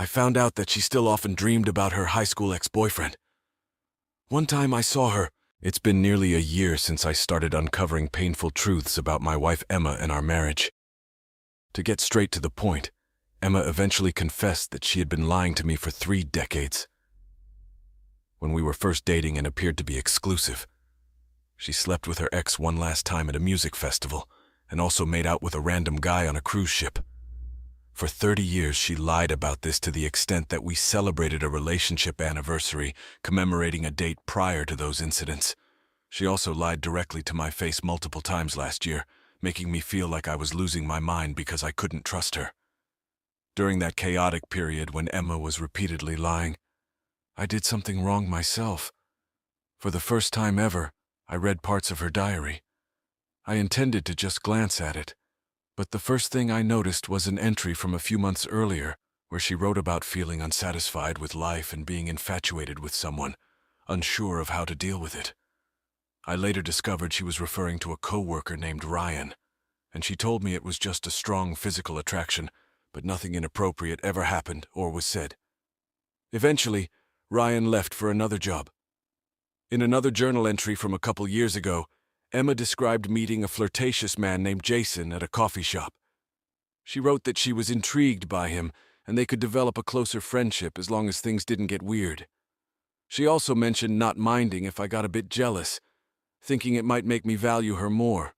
I found out that she still often dreamed about her high school ex-boyfriend. One time I saw her. It's been nearly a year since I started uncovering painful truths about my wife Emma and our marriage. To get straight to the point, Emma eventually confessed that she had been lying to me for 3 decades. When we were first dating and appeared to be exclusive, she slept with her ex one last time at a music festival and also made out with a random guy on a cruise ship. For 30 years, she lied about this to the extent that we celebrated a relationship anniversary commemorating a date prior to those incidents. She also lied directly to my face multiple times last year, making me feel like I was losing my mind because I couldn't trust her. During that chaotic period when Emma was repeatedly lying, I did something wrong myself. For the first time ever, I read parts of her diary. I intended to just glance at it, but the first thing I noticed was an entry from a few months earlier where she wrote about feeling unsatisfied with life and being infatuated with someone, unsure of how to deal with it. I later discovered she was referring to a co-worker named Ryan, and she told me it was just a strong physical attraction, but nothing inappropriate ever happened or was said. Eventually, Ryan left for another job. In another journal entry from a couple years ago, Emma described meeting a flirtatious man named Jason at a coffee shop. She wrote that she was intrigued by him and they could develop a closer friendship as long as things didn't get weird. She also mentioned not minding if I got a bit jealous, thinking it might make me value her more.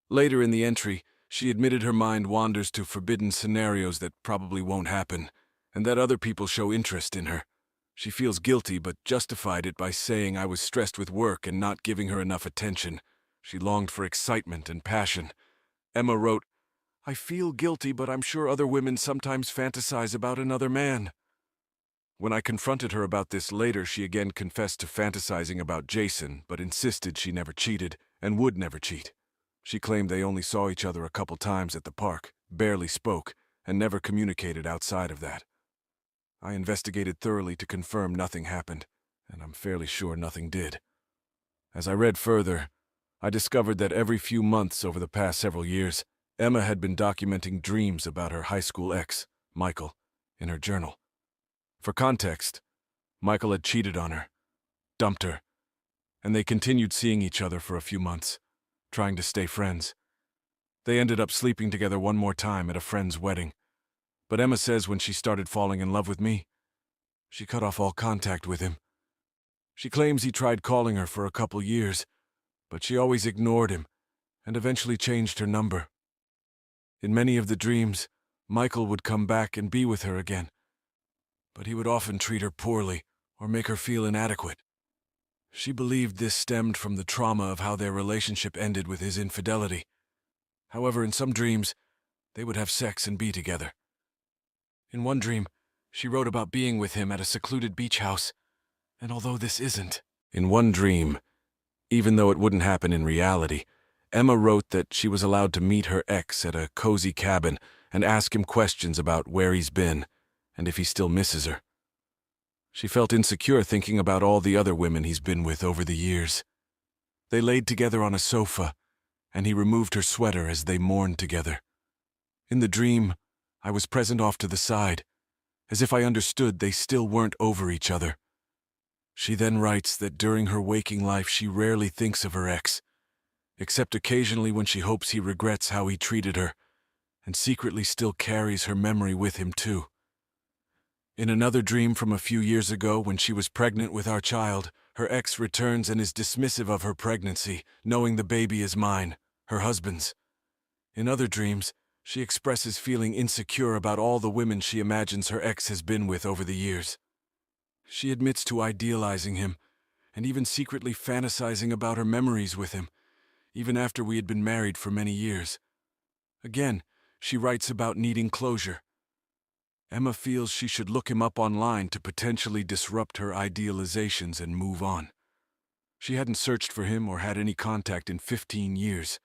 Later in the entry, she admitted her mind wanders to forbidden scenarios that probably won't happen, and that other people show interest in her. She feels guilty but justified it by saying I was stressed with work and not giving her enough attention. She longed for excitement and passion. Emma wrote, "I feel guilty, but I'm sure other women sometimes fantasize about another man." When I confronted her about this later, she again confessed to fantasizing about Jason, but insisted she never cheated and would never cheat. She claimed they only saw each other a couple times at the park, barely spoke, and never communicated outside of that. I investigated thoroughly to confirm nothing happened, and I'm fairly sure nothing did. As I read further, I discovered that every few months over the past several years, Emma had been documenting dreams about her high school ex, Michael, in her journal. For context, Michael had cheated on her, dumped her, and they continued seeing each other for a few months, trying to stay friends. They ended up sleeping together one more time at a friend's wedding. But Emma says when she started falling in love with me, she cut off all contact with him. She claims he tried calling her for a couple years, but she always ignored him and eventually changed her number. In many of the dreams, Michael would come back and be with her again, but he would often treat her poorly or make her feel inadequate. She believed this stemmed from the trauma of how their relationship ended with his infidelity. However, in some dreams, they would have sex and be together. In one dream, she wrote about being with him at a secluded beach house, and although this isn't in one dream, even though it wouldn't happen in reality, Emma wrote that she was allowed to meet her ex at a cozy cabin and ask him questions about where he's been and if he still misses her. She felt insecure thinking about all the other women he's been with over the years. They laid together on a sofa, and he removed her sweater as they mourned together. In the dream, I was present off to the side, as if I understood they still weren't over each other. She then writes that during her waking life she rarely thinks of her ex, except occasionally when she hopes he regrets how he treated her, and secretly still carries her memory with him too. In another dream from a few years ago when she was pregnant with our child, her ex returns and is dismissive of her pregnancy, knowing the baby is mine, her husband's. In other dreams, she expresses feeling insecure about all the women she imagines her ex has been with over the years. She admits to idealizing him, and even secretly fantasizing about her memories with him, even after we had been married for many years. Again, she writes about needing closure. Emma feels she should look him up online to potentially disrupt her idealizations and move on. She hadn't searched for him or had any contact in 15 years.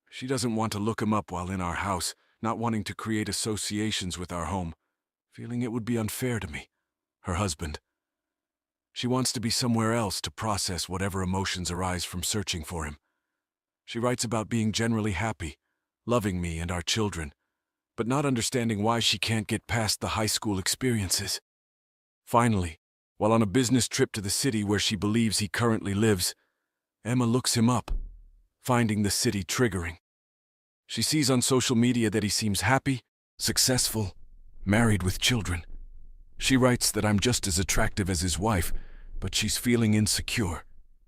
She doesn't want to look him up while in our house, not wanting to create associations with our home, feeling it would be unfair to me, her husband. She wants to be somewhere else to process whatever emotions arise from searching for him. She writes about being generally happy, loving me and our children, but not understanding why she can't get past the high school experiences. Finally, while on a business trip to the city where she believes he currently lives, Emma looks him up, finding the city triggering. She sees on social media that he seems happy, successful, married with children. She writes that I'm just as attractive as his wife, but she's feeling insecure.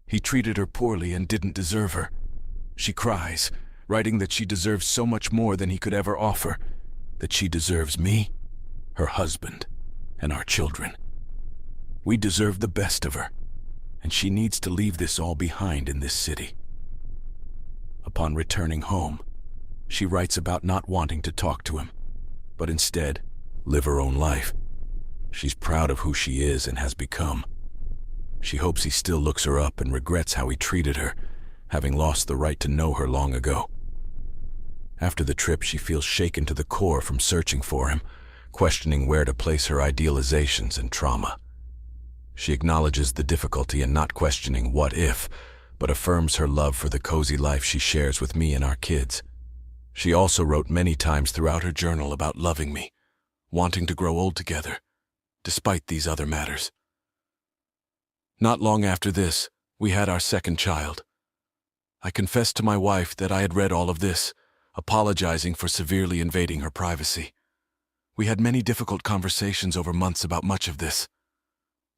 He treated her poorly and didn't deserve her. She cries, writing that she deserves so much more than he could ever offer, that she deserves me, her husband, and our children. We deserve the best of her, and she needs to leave this all behind in this city. Upon returning home, she writes about not wanting to talk to him, but instead live her own life. She's proud of who she is and has become. She hopes he still looks her up and regrets how he treated her, having lost the right to know her long ago. After the trip, she feels shaken to the core from searching for him, questioning where to place her idealizations and trauma. She acknowledges the difficulty in not questioning what if, but affirms her love for the cozy life she shares with me and our kids. She also wrote many times throughout her journal about loving me, wanting to grow old together, despite these other matters. Not long after this, we had our second child. I confessed to my wife that I had read all of this, apologizing for severely invading her privacy. We had many difficult conversations over months about much of this.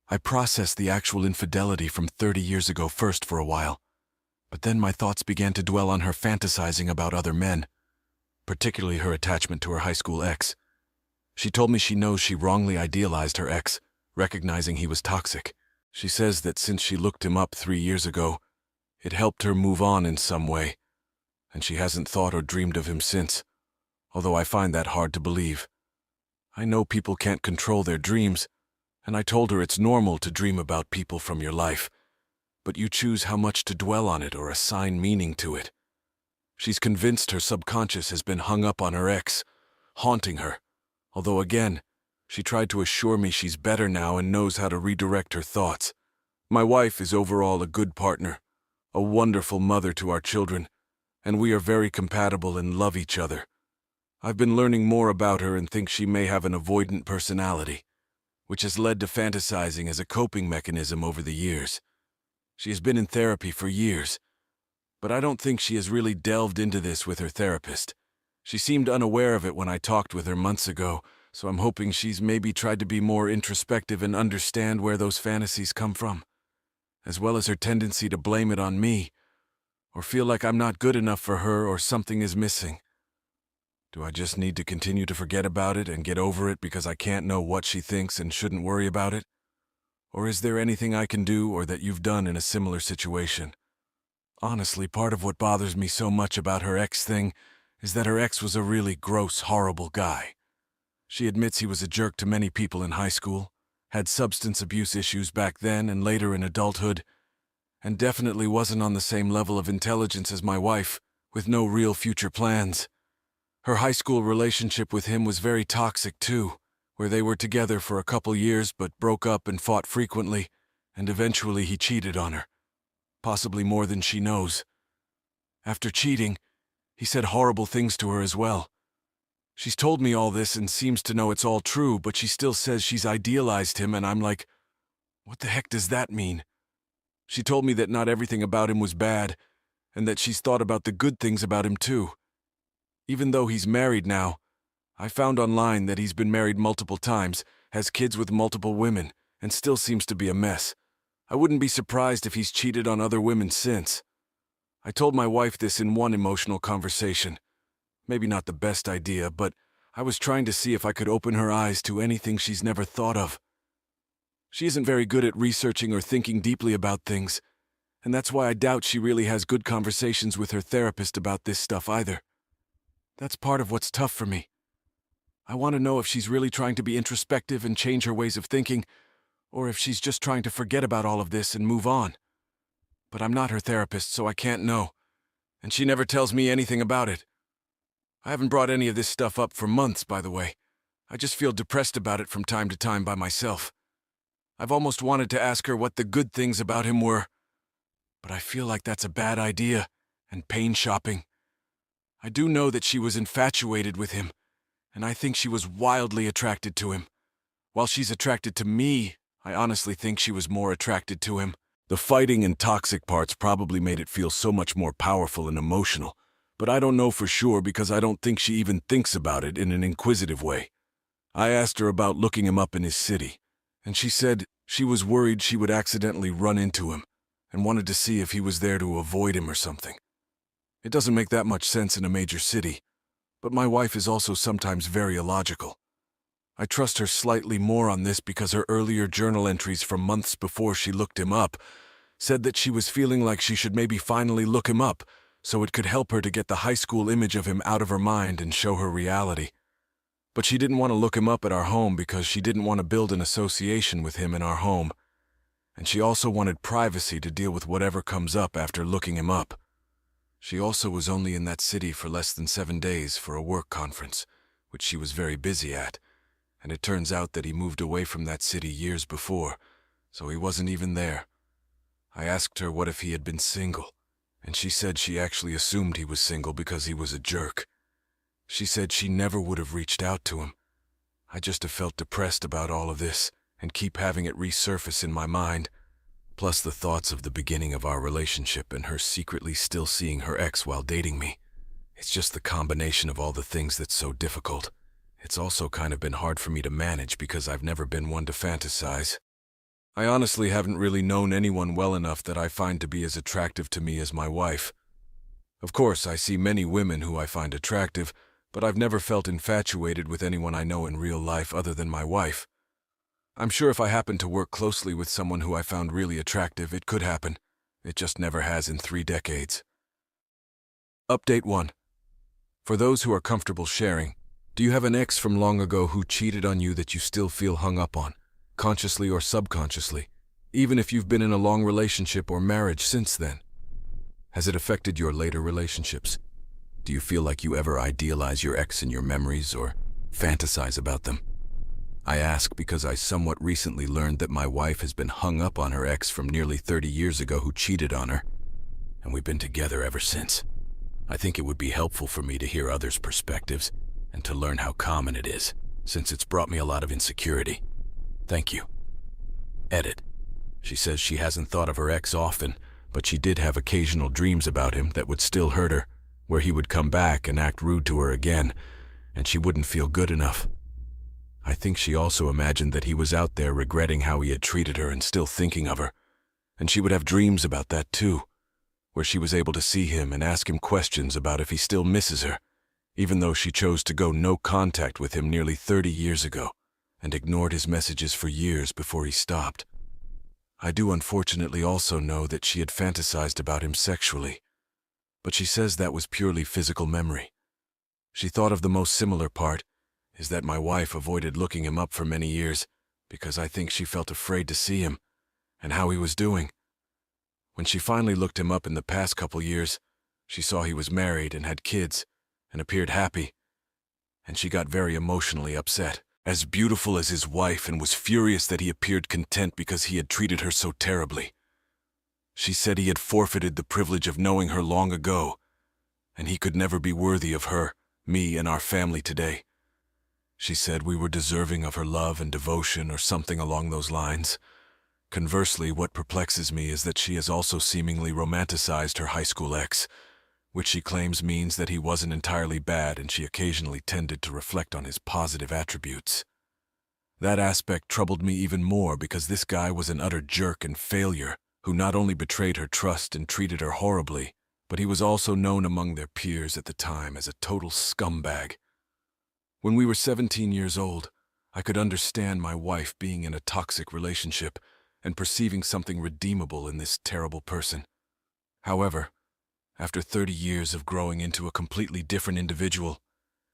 I processed the actual infidelity from 30 years ago first for a while, but then my thoughts began to dwell on her fantasizing about other men, particularly her attachment to her high school ex. She told me she knows she wrongly idealized her ex, recognizing he was toxic. She says that since she looked him up 3 years ago, it helped her move on in some way, and she hasn't thought or dreamed of him since, although I find that hard to believe. I know people can't control their dreams, and I told her it's normal to dream about people from your life, but you choose how much to dwell on it or assign meaning to it. She's convinced her subconscious has been hung up on her ex, haunting her, although again, she tried to assure me she's better now and knows how to redirect her thoughts. My wife is overall a good partner, a wonderful mother to our children, and we are very compatible and love each other. I've been learning more about her and think she may have an avoidant personality, which has led to fantasizing as a coping mechanism over the years. She has been in therapy for years, but I don't think she has really delved into this with her therapist. She seemed unaware of it when I talked with her months ago, so I'm hoping she's maybe tried to be more introspective and understand where those fantasies come from, as well as her tendency to blame it on me, or feel like I'm not good enough for her or something is missing. Do I just need to continue to forget about it and get over it because I can't know what she thinks and shouldn't worry about it? Or is there anything I can do or that you've done in a similar situation? Honestly, part of what bothers me so much about her ex thing is that her ex was a really gross, horrible guy. She admits he was a jerk to many people in high school, had substance abuse issues back then and later in adulthood, and definitely wasn't on the same level of intelligence as my wife, with no real future plans. Her high school relationship with him was very toxic too, where they were together for a couple years but broke up and fought frequently, and eventually he cheated on her, possibly more than she knows. After cheating, he said horrible things to her as well. She's told me all this and seems to know it's all true, but she still says she's idealized him, and I'm like, what the heck does that mean? She told me that not everything about him was bad, and that she's thought about the good things about him too. Even though he's married now, I found online that he's been married multiple times, has kids with multiple women, and still seems to be a mess. I wouldn't be surprised if he's cheated on other women since. I told my wife this in one emotional conversation. Maybe not the best idea, but I was trying to see if I could open her eyes to anything she's never thought of. She isn't very good at researching or thinking deeply about things, and that's why I doubt she really has good conversations with her therapist about this stuff either. That's part of what's tough for me. I want to know if she's really trying to be introspective and change her ways of thinking, or if she's just trying to forget about all of this and move on. But I'm not her therapist, so I can't know, and she never tells me anything about it. I haven't brought any of this stuff up for months, by the way. I just feel depressed about it from time to time by myself. I've almost wanted to ask her what the good things about him were, but I feel like that's a bad idea and pain shopping. I do know that she was infatuated with him, and I think she was wildly attracted to him. While she's attracted to me, I honestly think she was more attracted to him. The fighting and toxic parts probably made it feel so much more powerful and emotional, but I don't know for sure because I don't think she even thinks about it in an inquisitive way. I asked her about looking him up in his city, and she said she was worried she would accidentally run into him and wanted to see if he was there to avoid him or something. It doesn't make that much sense in a major city, but my wife is also sometimes very illogical. I trust her slightly more on this because her earlier journal entries from months before she looked him up said that she was feeling like she should maybe finally look him up so it could help her to get the high school image of him out of her mind and show her reality. But she didn't want to look him up at our home because she didn't want to build an association with him in our home. And she also wanted privacy to deal with whatever comes up after looking him up. She also was only in that city for less than 7 days for a work conference, which she was very busy at, and it turns out that he moved away from that city years before, so he wasn't even there. I asked her what if he had been single, and she said she actually assumed he was single because he was a jerk. She said she never would have reached out to him. I just have felt depressed about all of this and keep having it resurface in my mind, plus the thoughts of the beginning of our relationship and her secretly still seeing her ex while dating me. It's just the combination of all the things that's so difficult. It's also kind of been hard for me to manage because I've never been one to fantasize. I honestly haven't really known anyone well enough that I find to be as attractive to me as my wife. Of course, I see many women who I find attractive, but I've never felt infatuated with anyone I know in real life other than my wife. I'm sure if I happened to work closely with someone who I found really attractive, it could happen. It just never has in 3 decades. Update 1. For those who are comfortable sharing, do you have an ex from long ago who cheated on you that you still feel hung up on, consciously or subconsciously, even if you've been in a long relationship or marriage since then? Has it affected your later relationships? Do you feel like you ever idealize your ex in your memories or fantasize about them? I ask because I somewhat recently learned that my wife has been hung up on her ex from nearly 30 years ago who cheated on her, and we've been together ever since. I think it would be helpful for me to hear others' perspectives and to learn how common it is, since it's brought me a lot of insecurity. Thank you. Edit. She says she hasn't thought of her ex often, but she did have occasional dreams about him that would still hurt her, where he would come back and act rude to her again, and she wouldn't feel good enough. I think she also imagined that he was out there regretting how he had treated her and still thinking of her, and she would have dreams about that too, where she was able to see him and ask him questions about if he still misses her, even though she chose to go no contact with him nearly 30 years ago and ignored his messages for years before he stopped. I do unfortunately also know that she had fantasized about him sexually, but she says that was purely physical memory. She thought of the most similar part is that my wife avoided looking him up for many years because I think she felt afraid to see him and how he was doing. When she finally looked him up in the past couple years, she saw he was married and had kids and appeared happy, and she got very emotionally upset, as beautiful as his wife, and was furious that he appeared content because he had treated her so terribly. She said he had forfeited the privilege of knowing her long ago, and he could never be worthy of her, me, and our family today. She said we were deserving of her love and devotion or something along those lines. Conversely, what perplexes me is that she has also seemingly romanticized her high school ex, which she claims means that he wasn't entirely bad and she occasionally tended to reflect on his positive attributes. That aspect troubled me even more because this guy was an utter jerk and failure who not only betrayed her trust and treated her horribly, but he was also known among their peers at the time as a total scumbag. When we were 17 years old, I could understand my wife being in a toxic relationship and perceiving something redeemable in this terrible person. However, after 30 years of growing into a completely different individual,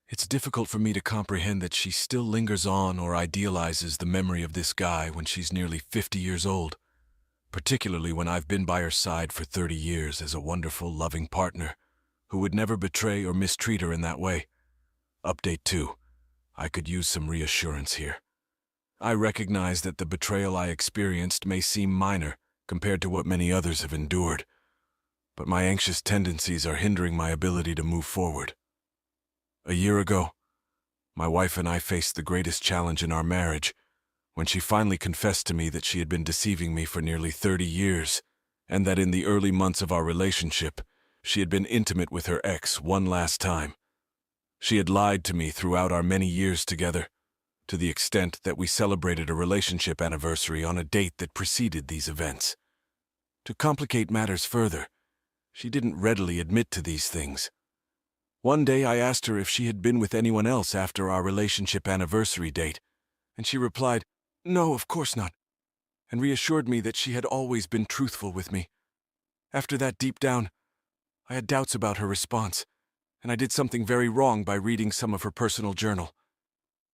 it's difficult for me to comprehend that she still lingers on or idealizes the memory of this guy when she's nearly 50 years old, particularly when I've been by her side for 30 years as a wonderful, loving partner who would never betray or mistreat her in that way. Update 2. I could use some reassurance here. I recognize that the betrayal I experienced may seem minor compared to what many others have endured, but my anxious tendencies are hindering my ability to move forward. A year ago, My wife and I faced the greatest challenge in our marriage when she finally confessed to me that she had been deceiving me for nearly 30 years, and that in the early months of our relationship, she had been intimate with her ex one last time. She had lied to me throughout our many years together, to the extent that we celebrated a relationship anniversary on a date that preceded these events. To complicate matters further, she didn't readily admit to these things. One day I asked her if she had been with anyone else after our relationship anniversary date, and she replied, "No, of course not," and reassured me that she had always been truthful with me. After that, deep down, I had doubts about her response, and I did something very wrong by reading some of her personal journal.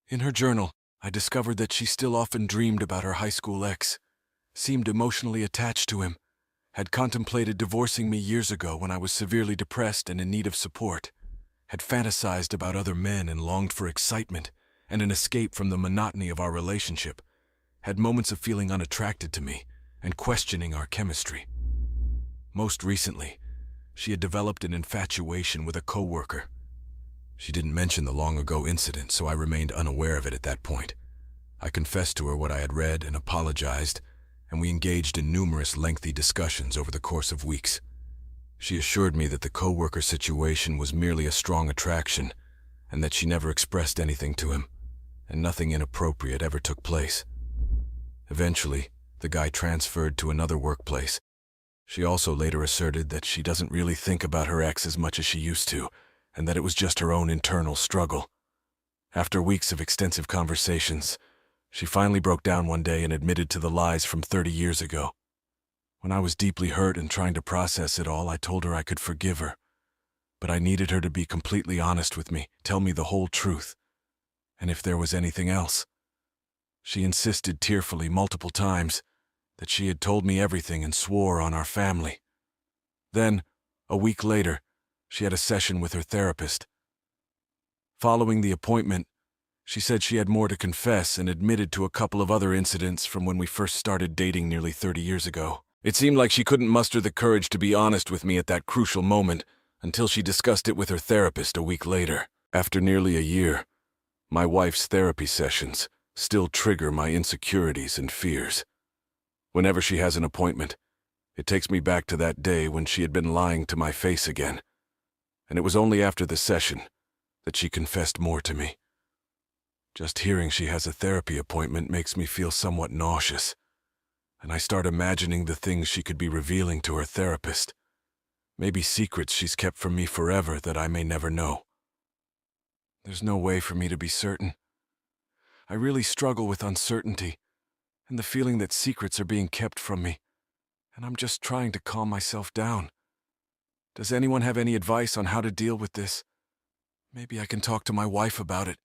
In her journal, I discovered that she still often dreamed about her high school ex, seemed emotionally attached to him, had contemplated divorcing me years ago when I was severely depressed and in need of support, had fantasized about other men and longed for excitement and an escape from the monotony of our relationship, had moments of feeling unattracted to me and questioning our chemistry. Most recently, she had developed an infatuation with a coworker. She didn't mention the long-ago incident, so I remained unaware of it at that point. I confessed to her what I had read and apologized, and we engaged in numerous lengthy discussions over the course of weeks. She assured me that the coworker situation was merely a strong attraction, and that she never expressed anything to him, and nothing inappropriate ever took place. Eventually, the guy transferred to another workplace. She also later asserted that she doesn't really think about her ex as much as she used to, and that it was just her own internal struggle. After weeks of extensive conversations, she finally broke down one day and admitted to the lies from 30 years ago. When I was deeply hurt and trying to process it all, I told her I could forgive her, but I needed her to be completely honest with me, tell me the whole truth, and if there was anything else. She insisted tearfully multiple times that she had told me everything and swore on our family. Then, a week later, she had a session with her therapist. Following the appointment, she said she had more to confess and admitted to a couple of other incidents from when we first started dating nearly 30 years ago. It seemed like she couldn't muster the courage to be honest with me at that crucial moment until she discussed it with her therapist a week later. After nearly a year, my wife's therapy sessions still trigger my insecurities and fears. Whenever she has an appointment, it takes me back to that day when she had been lying to my face again. And it was only after the session that she confessed more to me. Just hearing she has a therapy appointment makes me feel somewhat nauseous, and I start imagining the things she could be revealing to her therapist. Maybe secrets she's kept from me forever that I may never know. There's no way for me to be certain. I really struggle with uncertainty and the feeling that secrets are being kept from me, and I'm just trying to calm myself down. Does anyone have any advice on how to deal with this? Maybe I can talk to my wife about it.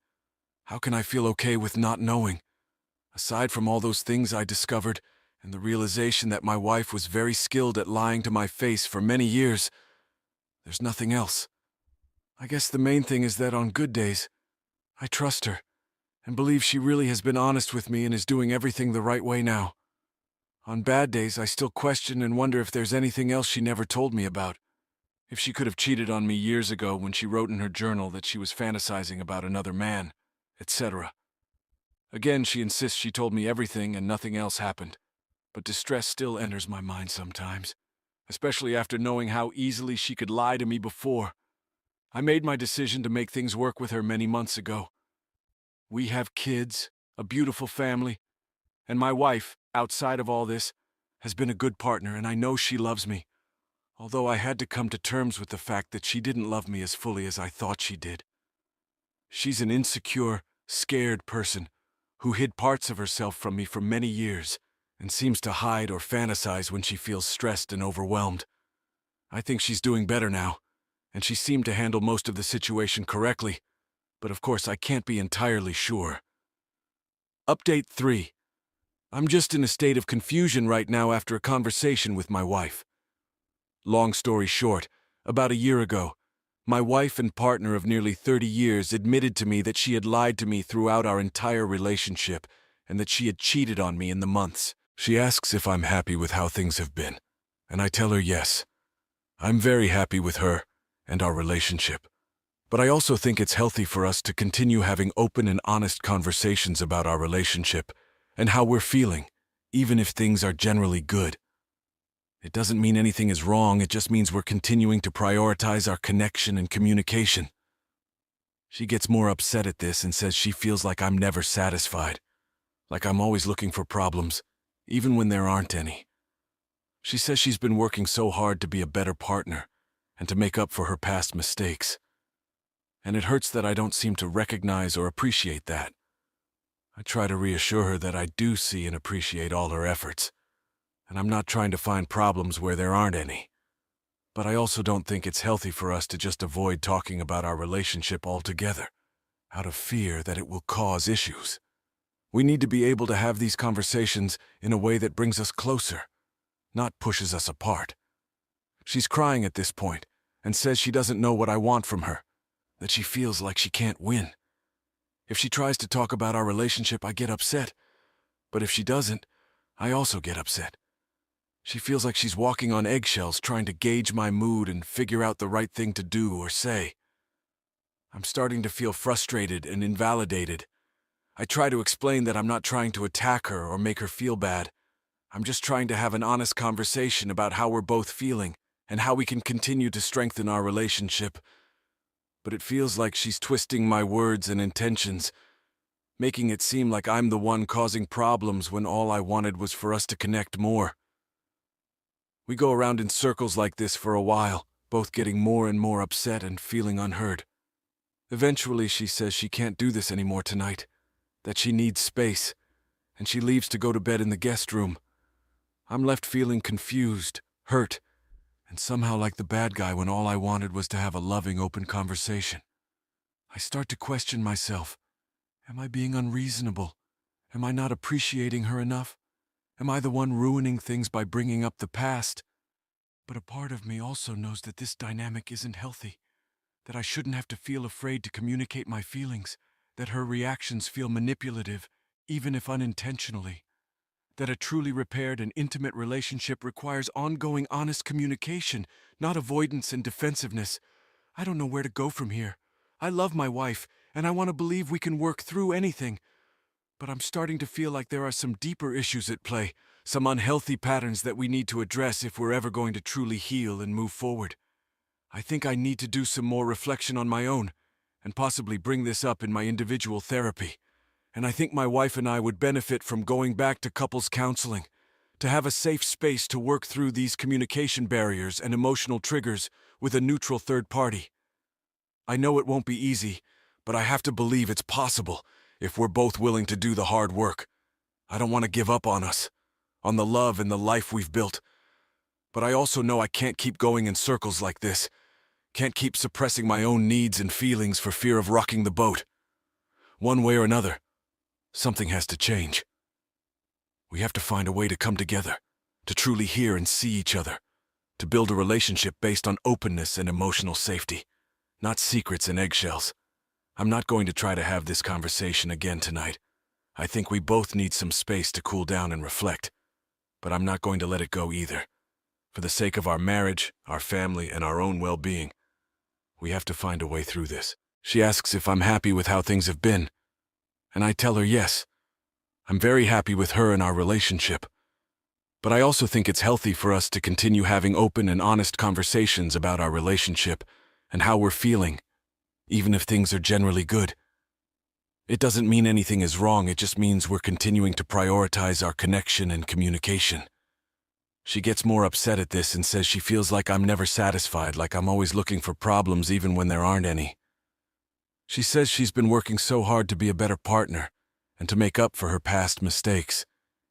How can I feel okay with not knowing? Aside from all those things I discovered, and the realization that my wife was very skilled at lying to my face for many years, there's nothing else. I guess the main thing is that on good days, I trust her, and believe she really has been honest with me and is doing everything the right way now. On bad days, I still question and wonder if there's anything else she never told me about. If she could have cheated on me years ago when she wrote in her journal that she was fantasizing about another man, etc. Again, she insists she told me everything and nothing else happened, but distress still enters my mind sometimes, especially after knowing how easily she could lie to me before. I made my decision to make things work with her many months ago. We have kids, a beautiful family, and my wife, outside of all this, has been a good partner, and I know she loves me, although I had to come to terms with the fact that she didn't love me as fully as I thought she did. She's an insecure, scared person who hid parts of herself from me for many years and seems to hide or fantasize when she feels stressed and overwhelmed. I think she's doing better now, and she seemed to handle most of the situation correctly, but of course I can't be entirely sure. Update 3. I'm just in a state of confusion right now after a conversation with my wife. Long story short, about a year ago, my wife and partner of nearly 30 years admitted to me that she had lied to me throughout our entire relationship and that she had cheated on me in the months. She asks if I'm happy with how things have been, and I tell her yes. I'm very happy with her and our relationship, But I also think it's healthy for us to continue having open and honest conversations about our relationship and how we're feeling, even if things are generally good. It doesn't mean anything is wrong, it just means we're continuing to prioritize our connection and communication. She gets more upset at this and says she feels like I'm never satisfied, like I'm always looking for problems, even when there aren't any. She says she's been working so hard to be a better partner and to make up for her past mistakes. And it hurts that I don't seem to recognize or appreciate that. I try to reassure her that I do see and appreciate all her efforts, and I'm not trying to find problems where there aren't any. But I also don't think it's healthy for us to just avoid talking about our relationship altogether, out of fear that it will cause issues. We need to be able to have these conversations in a way that brings us closer, not pushes us apart. She's crying at this point and says she doesn't know what I want from her, that she feels like she can't win. If she tries to talk about our relationship, I get upset. But if she doesn't, I also get upset. She feels like she's walking on eggshells trying to gauge my mood and figure out the right thing to do or say. I'm starting to feel frustrated and invalidated. I try to explain that I'm not trying to attack her or make her feel bad. I'm just trying to have an honest conversation about how we're both feeling and how we can continue to strengthen our relationship. But it feels like she's twisting my words and intentions, making it seem like I'm the one causing problems when all I wanted was for us to connect more. We go around in circles like this for a while, both getting more and more upset and feeling unheard. Eventually, she says she can't do this anymore tonight, that she needs space, and she leaves to go to bed in the guest room. I'm left feeling confused, hurt, and somehow like the bad guy when all I wanted was to have a loving, open conversation. I start to question myself. Am I being unreasonable? Am I not appreciating her enough? Am I the one ruining things by bringing up the past? But a part of me also knows that this dynamic isn't healthy, that I shouldn't have to feel afraid to communicate my feelings, that her reactions feel manipulative, even if unintentionally, that a truly repaired and intimate relationship requires ongoing honest communication, not avoidance and defensiveness. I don't know where to go from here. I love my wife, and I want to believe we can work through anything. But I'm starting to feel like there are some deeper issues at play, some unhealthy patterns that we need to address if we're ever going to truly heal and move forward. I think I need to do some more reflection on my own, and possibly bring this up in my individual therapy. And I think my wife and I would benefit from going back to couples counseling, to have a safe space to work through these communication barriers and emotional triggers with a neutral third party. I know it won't be easy, but I have to believe it's possible if we're both willing to do the hard work. I don't want to give up on us, on the love and the life we've built. But I also know I can't keep going in circles like this, can't keep suppressing my own needs and feelings for fear of rocking the boat. One way or another, something has to change. We have to find a way to come together, to truly hear and see each other, to build a relationship based on openness and emotional safety, not secrets and eggshells. I'm not going to try to have this conversation again tonight. I think we both need some space to cool down and reflect. But I'm not going to let it go either. For the sake of our marriage, our family, and our own well-being, we have to find a way through this. She asks if I'm happy with how things have been, and I tell her yes. I'm very happy with her and our relationship. But I also think it's healthy for us to continue having open and honest conversations about our relationship and how we're feeling, even if things are generally good. It doesn't mean anything is wrong, it just means we're continuing to prioritize our connection and communication. She gets more upset at this and says she feels like I'm never satisfied, like I'm always looking for problems even when there aren't any. She says she's been working so hard to be a better partner and to make up for her past mistakes,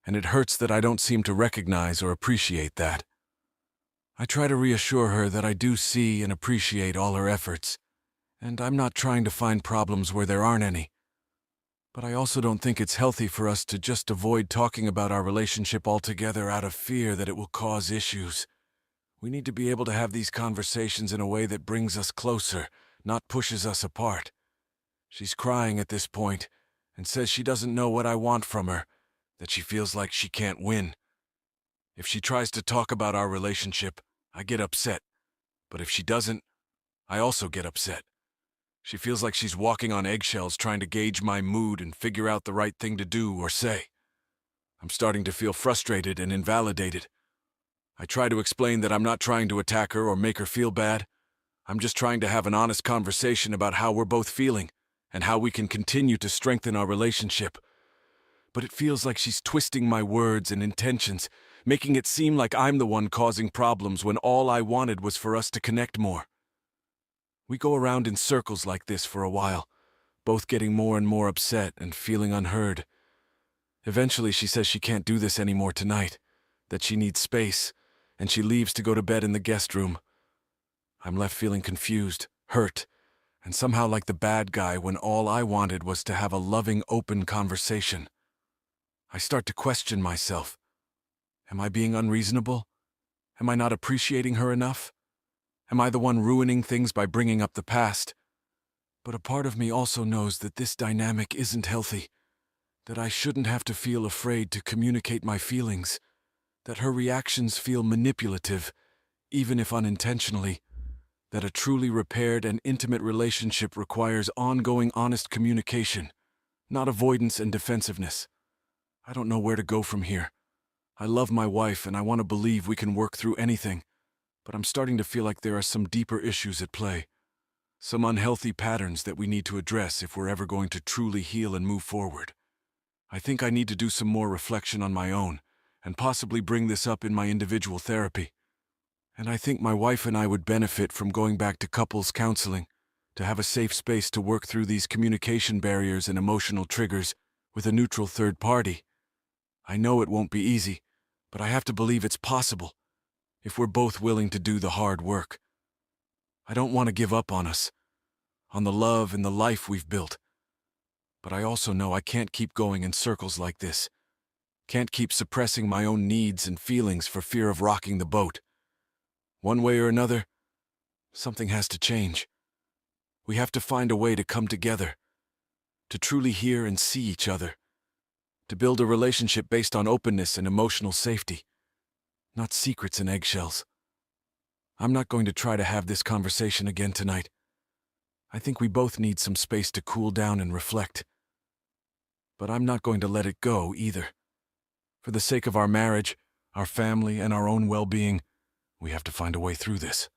and it hurts that I don't seem to recognize or appreciate that. I try to reassure her that I do see and appreciate all her efforts, and I'm not trying to find problems where there aren't any. But I also don't think it's healthy for us to just avoid talking about our relationship altogether out of fear that it will cause issues. We need to be able to have these conversations in a way that brings us closer, not pushes us apart. She's crying at this point and says she doesn't know what I want from her, that she feels like she can't win. If she tries to talk about our relationship, I get upset. But if she doesn't, I also get upset. She feels like she's walking on eggshells trying to gauge my mood and figure out the right thing to do or say. I'm starting to feel frustrated and invalidated. I try to explain that I'm not trying to attack her or make her feel bad. I'm just trying to have an honest conversation about how we're both feeling and how we can continue to strengthen our relationship. But it feels like she's twisting my words and intentions, making it seem like I'm the one causing problems when all I wanted was for us to connect more. We go around in circles like this for a while, both getting more and more upset and feeling unheard. Eventually, she says she can't do this anymore tonight, that she needs space, and she leaves to go to bed in the guest room. I'm left feeling confused, hurt, and somehow like the bad guy when all I wanted was to have a loving, open conversation. I start to question myself. Am I being unreasonable? Am I not appreciating her enough? Am I the one ruining things by bringing up the past? But a part of me also knows that this dynamic isn't healthy, that I shouldn't have to feel afraid to communicate my feelings, that her reactions feel manipulative, even if unintentionally, that a truly repaired and intimate relationship requires ongoing honest communication, not avoidance and defensiveness. I don't know where to go from here. I love my wife and I want to believe we can work through anything, but I'm starting to feel like there are some deeper issues at play, some unhealthy patterns that we need to address if we're ever going to truly heal and move forward. I think I need to do some more reflection on my own and possibly bring this up in my individual therapy. And I think my wife and I would benefit from going back to couples counseling, to have a safe space to work through these communication barriers and emotional triggers with a neutral third party. I know it won't be easy, but I have to believe it's possible, if we're both willing to do the hard work. I don't want to give up on us, on the love and the life we've built. But I also know I can't keep going in circles like this. Can't keep suppressing my own needs and feelings for fear of rocking the boat. One way or another, something has to change. We have to find a way to come together, to truly hear and see each other, to build a relationship based on openness and emotional safety, not secrets and eggshells. I'm not going to try to have this conversation again tonight. I think we both need some space to cool down and reflect. But I'm not going to let it go either. For the sake of our marriage, our family, and our own well-being, we have to find a way through this.